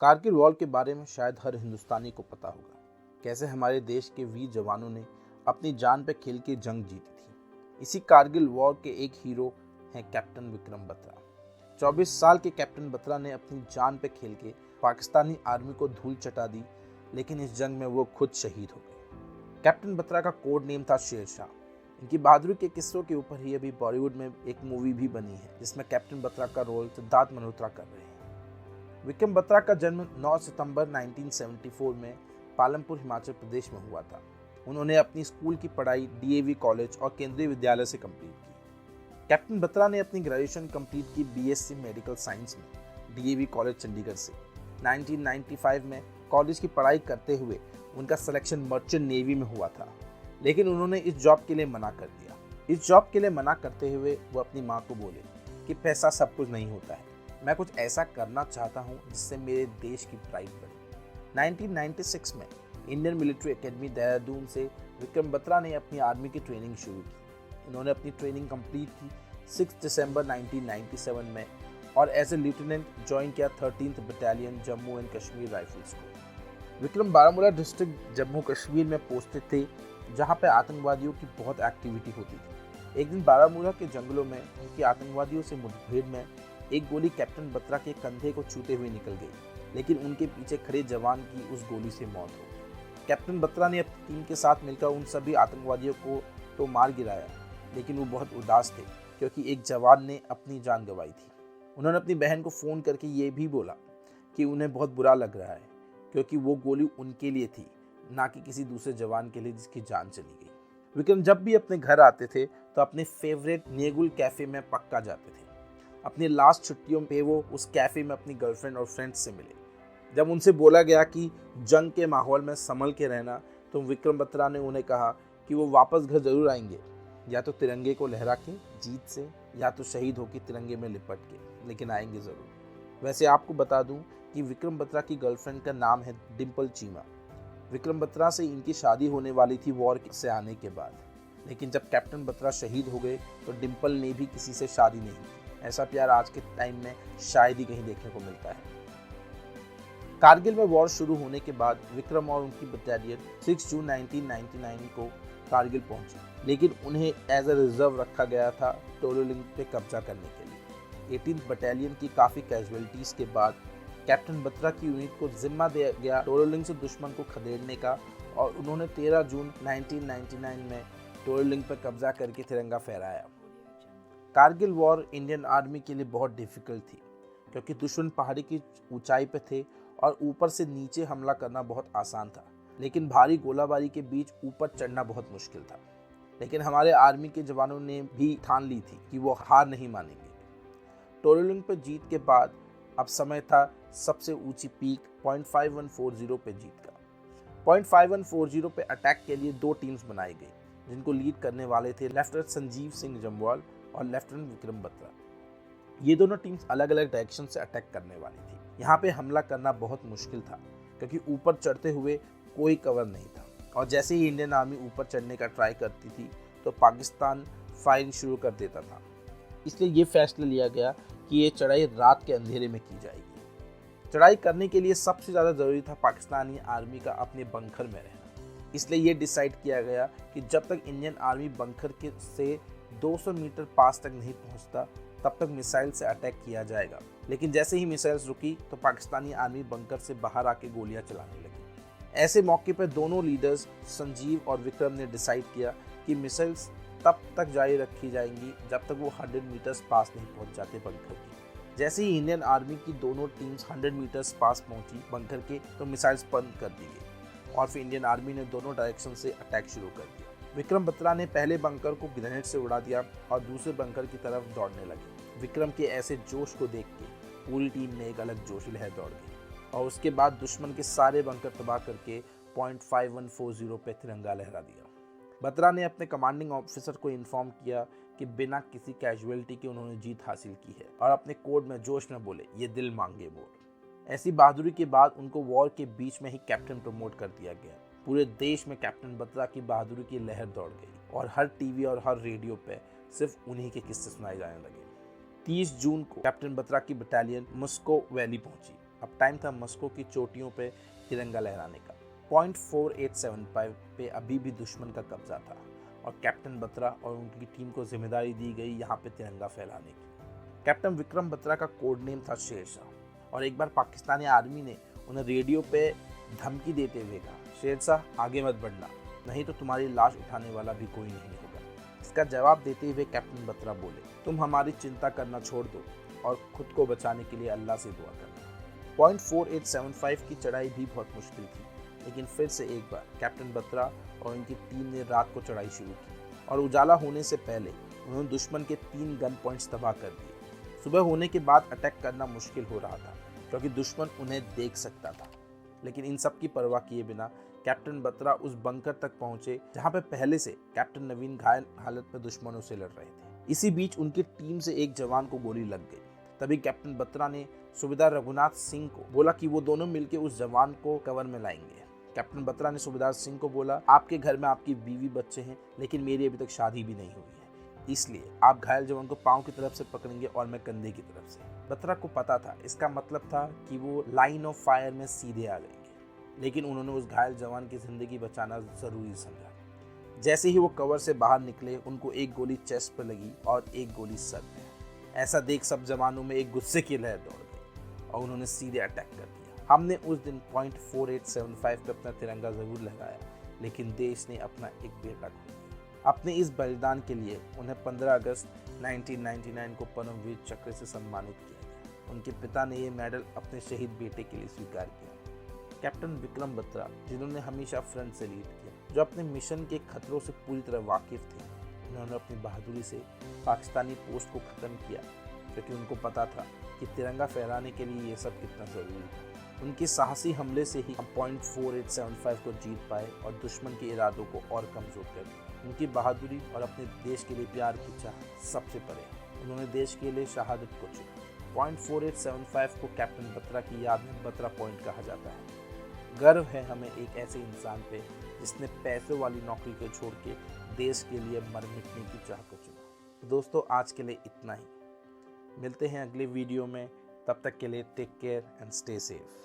Kargil war के बारे में शायद हर हिंदुस्तानी को पता होगा, कैसे हमारे देश के वीर जवानों ने अपनी जान पे खेल के जंग जीती थी। इसी कारगिल वॉर के एक हीरो हैं कैप्टन विक्रम बत्रा। 24 साल के कैप्टन बत्रा ने अपनी जान पे खेल के पाकिस्तानी आर्मी को धूल चटा दी, लेकिन इस जंग में वो खुद शहीद हो गए। कैप्टन बत्रा का कोड नेम था शेरशाह। इनकी बहादुरी के किस्सों के ऊपर ही अभी बॉलीवुड में एक मूवी भी बनी है, जिसमें कैप्टन बत्रा का रोल सिद्धार्थ मल्होत्रा कर रहे हैं। विक्रम बत्रा का जन्म 9 सितंबर 1974 में पालमपुर, हिमाचल प्रदेश में हुआ था। उन्होंने अपनी स्कूल की पढ़ाई डीएवी कॉलेज और केंद्रीय विद्यालय से कंप्लीट की। कैप्टन बत्रा ने अपनी ग्रेजुएशन कंप्लीट की बीएससी मेडिकल साइंस में डीएवी कॉलेज चंडीगढ़ से। 1995 में कॉलेज की पढ़ाई करते हुए उनका सिलेक्शन मर्चेंट नेवी में हुआ था, लेकिन उन्होंने इस जॉब के लिए मना कर दिया। इस जॉब के लिए मना करते हुए वो अपनी माँ को बोले कि पैसा सब कुछ नहीं होता है, मैं कुछ ऐसा करना चाहता हूँ जिससे मेरे देश की प्राइड बढ़े। 1996 में इंडियन मिलिट्री एकेडमी देहरादून से विक्रम बत्रा ने अपनी आर्मी की ट्रेनिंग शुरू की। इन्होंने अपनी ट्रेनिंग कंप्लीट की 6 दिसंबर 1997 में और एज ए लेफ्टिनेंट ज्वाइन किया 13th battalion Jammu and Kashmir rifles को। विक्रम बारामूला डिस्ट्रिक्ट जम्मू कश्मीर में पोस्टेड थे, जहाँ पे आतंकवादियों की बहुत एक्टिविटी होती थी। एक दिन बारामूला के जंगलों में उनकी आतंकवादियों से मुठभेड़ में एक गोली कैप्टन बत्रा के कंधे को छूते हुए निकल गई, लेकिन उनके पीछे खड़े जवान की उस गोली से मौत हो गई। कैप्टन बत्रा ने अपनी टीम के साथ मिलकर उन सभी आतंकवादियों को तो मार गिराया, लेकिन वो बहुत उदास थे क्योंकि एक जवान ने अपनी जान गंवाई थी। उन्होंने अपनी बहन को फ़ोन करके ये भी बोला कि उन्हें बहुत बुरा लग रहा है, क्योंकि वो गोली उनके लिए थी, ना कि किसी दूसरे जवान के लिए जिसकी जान चली गई। विक्रम जब भी अपने घर आते थे तो अपने फेवरेट नेगुल कैफ़े में पक्का जाते थे। अपनी लास्ट छुट्टियों पे वो उस कैफ़े में अपनी गर्लफ्रेंड और फ्रेंड्स से मिले। जब उनसे बोला गया कि जंग के माहौल में संभल के रहना, तो विक्रम बत्रा ने उन्हें कहा कि वो वापस घर ज़रूर आएंगे, या तो तिरंगे को लहरा के जीत से, या तो शहीद होकर तिरंगे में लिपट के, लेकिन आएंगे ज़रूर। वैसे आपको बता दूं कि विक्रम बत्रा की गर्लफ्रेंड का नाम है डिम्पल चीमा। विक्रम बत्रा से इनकी शादी होने वाली थी वॉर से आने के बाद, लेकिन जब कैप्टन बत्रा शहीद हो गए तो डिम्पल ने भी किसी से शादी नहीं की। ऐसा प्यार आज के टाइम में शायद ही कहीं देखने को मिलता है। कारगिल में वॉर शुरू होने के बाद विक्रम और उनकी बटालियन 6 जून 1999 को कारगिल पहुंची, लेकिन उन्हें एज ए रिजर्व रखा गया था टोलोलिंग पे कब्जा करने के लिए। 18th बटालियन की काफ़ी कैजुअलिटीज़ के बाद कैप्टन बत्रा की यूनिट को जिम्मा दिया गया टोलोलिंग से दुश्मन को खदेड़ने का, और उन्होंने 13 जून 1999 में टोलोलिंग पर कब्जा करके तिरंगा फहराया। कारगिल वॉर इंडियन आर्मी के लिए बहुत डिफिकल्ट थी, क्योंकि दुश्मन पहाड़ी की ऊंचाई पर थे और ऊपर से नीचे हमला करना बहुत आसान था, लेकिन भारी गोलाबारी के बीच ऊपर चढ़ना बहुत मुश्किल था। लेकिन हमारे आर्मी के जवानों ने भी ठान ली थी कि वो हार नहीं मानेंगे। टोलोलिंग पर जीत के बाद अब समय था सबसे ऊंची पीक 0.5140 पे जीत का। 0.5140 पे अटैक के लिए 2 टीम्स बनाई गई, जिनको लीड करने वाले थे लेफ्टिनेंट संजीव सिंह जम्वाल और लेफ्टिनेंट विक्रम बत्रा। ये दोनों टीम्स अलग अलग डायरेक्शन से अटैक करने वाली थी। यहाँ पे हमला करना बहुत मुश्किल था, क्योंकि ऊपर चढ़ते हुए कोई कवर नहीं था, और जैसे ही इंडियन आर्मी ऊपर चढ़ने का ट्राई करती थी तो पाकिस्तान फायरिंग शुरू कर देता था। इसलिए ये फैसला लिया गया कि ये चढ़ाई रात के अंधेरे में की जाएगी। चढ़ाई करने के लिए सबसे ज़्यादा ज़रूरी था पाकिस्तानी आर्मी का अपने बंकर में रहना। इसलिए ये डिसाइड किया गया कि जब तक इंडियन आर्मी बंकर के से 200 मीटर पास तक नहीं पहुंचता, तब तक मिसाइल से अटैक किया जाएगा। लेकिन जैसे ही मिसाइल्स रुकी तो पाकिस्तानी आर्मी बंकर से बाहर आके गोलियां चलाने लगी। ऐसे मौके पर दोनों लीडर्स संजीव और विक्रम ने डिसाइड किया कि मिसाइल्स तब तक जारी रखी जाएंगी जब तक वो 100 मीटर्स पास नहीं पहुंच जाते बंकर की। जैसे ही इंडियन आर्मी की दोनों टीम्स 100 मीटर्स पास पहुंची बंकर के, तो मिसाइल्स बंद कर दी गई, और फिर इंडियन आर्मी ने दोनों डायरेक्शन से अटैक शुरू कर दिया। विक्रम बत्रा ने पहले बंकर को ग्रेनेड से उड़ा दिया और दूसरे बंकर की तरफ दौड़ने लगे। विक्रम के ऐसे जोश को देख के पूरी टीम में एक अलग जोश लहर दौड़ गई, और उसके बाद दुश्मन के सारे बंकर तबाह करके 0.5140 पे तिरंगा लहरा दिया। बत्रा ने अपने कमांडिंग ऑफिसर को इन्फॉर्म किया कि बिना किसी कैजुअलिटी के उन्होंने जीत हासिल की है, और अपने कोड में जोश में बोले, ये दिल मांगे वोट। ऐसी बहादुरी के बाद उनको वॉर के बीच में ही कैप्टन प्रमोट कर दिया गया। पूरे देश में कैप्टन बत्रा की बहादुरी की लहर दौड़ गई, और हर टीवी और हर रेडियो पे सिर्फ उन्हीं के किस्से सुनाए जाने लगे। 30 जून को कैप्टन बत्रा की बटालियन मुस्को वैली पहुंची। अब टाइम था मस्को की चोटियों पे तिरंगा लहराने का। पॉइंट 4875 पे अभी भी दुश्मन का कब्जा था और कैप्टन बत्रा और उनकी टीम को जिम्मेदारी दी गई यहाँ पे तिरंगा फहराने की। कैप्टन विक्रम बत्रा का कोड नेम था शेरशाह और एक बार पाकिस्तानी आर्मी ने उन्हें रेडियो पे धमकी देते हुए कहा, शेरशाह आगे मत बढ़ना, नहीं तो तुम्हारी लाश उठाने वाला भी कोई नहीं होगा। इसका जवाब देते हुए कैप्टन बत्रा बोले, तुम हमारी चिंता करना छोड़ दो और खुद को बचाने के लिए अल्लाह से दुआ करना। पॉइंट 4875 की चढ़ाई भी बहुत मुश्किल थी, लेकिन फिर से एक बार कैप्टन बत्रा और उनकी टीम ने रात को चढ़ाई शुरू की और उजाला होने से पहले उन्होंने दुश्मन के 3 गन पॉइंट्स तबाह कर दिए। सुबह होने के बाद अटैक करना मुश्किल हो रहा था क्योंकि दुश्मन उन्हें देख सकता था, लेकिन इन सब की परवाह किए बिना कैप्टन बत्रा उस बंकर तक पहुंचे जहां पे पहले से कैप्टन नवीन घायल हालत में दुश्मनों से लड़ रहे थे। इसी बीच उनकी टीम से एक जवान को गोली लग गई। तभी कैप्टन बत्रा ने सूबेदार रघुनाथ सिंह को बोला कि वो दोनों मिलकर उस जवान को कवर में लाएंगे। कैप्टन बत्रा ने सूबेदार सिंह को बोला, आपके घर में आपकी बीवी बच्चे हैं, लेकिन मेरी अभी तक शादी भी नहीं हुई है, इसलिए आप घायल जवान को पाँव की तरफ से पकड़ेंगे और मैं कंधे की तरफ से। बत्रा को पता था इसका मतलब था कि वो लाइन ऑफ फायर में सीधे आ जाएंगे, लेकिन उन्होंने उस घायल जवान की जिंदगी बचाना जरूरी समझा। जैसे ही वो कवर से बाहर निकले, उनको एक गोली चेस्ट पर लगी और एक गोली सर में। ऐसा देख सब जवानों में एक गुस्से की लहर दौड़ गई और उन्होंने सीधे अटैक कर दिया। हमने उस दिन पॉइंट 4875 पे अपना तिरंगा जरूर लहराया, लेकिन देश ने अपना एक बेटा खो दिया। अपने इस बलिदान के लिए उन्हें 15 अगस्त 1999 को परमवीर चक्र से सम्मानित किया गया। उनके पिता ने ये मेडल अपने शहीद बेटे के लिए स्वीकार किया। कैप्टन विक्रम बत्रा, जिन्होंने हमेशा फ्रंट से लीड किया, जो अपने मिशन के खतरों से पूरी तरह वाकिफ थे, उन्होंने अपनी बहादुरी से पाकिस्तानी पोस्ट को खत्म किया, क्योंकि उनको पता था कि तिरंगा फहराने के लिए ये सब कितना जरूरी था। उनके साहसी हमले से ही हम पॉइंट 4875 को जीत पाए और दुश्मन के इरादों को और कमजोर कर दिया। उनकी बहादुरी और अपने देश के लिए प्यार की चाह सबसे परे, उन्होंने देश के लिए शहादत को चुना। पॉइंट 4875 को कैप्टन बत्रा की याद में बत्रा पॉइंट कहा जाता है। गर्व है हमें एक ऐसे इंसान पे जिसने पैसों वाली नौकरी को छोड़ के देश के लिए मर मिटने की चाह को चुना। दोस्तों, आज के लिए इतना ही। मिलते हैं अगले वीडियो में, तब तक के लिए take care and stay safe.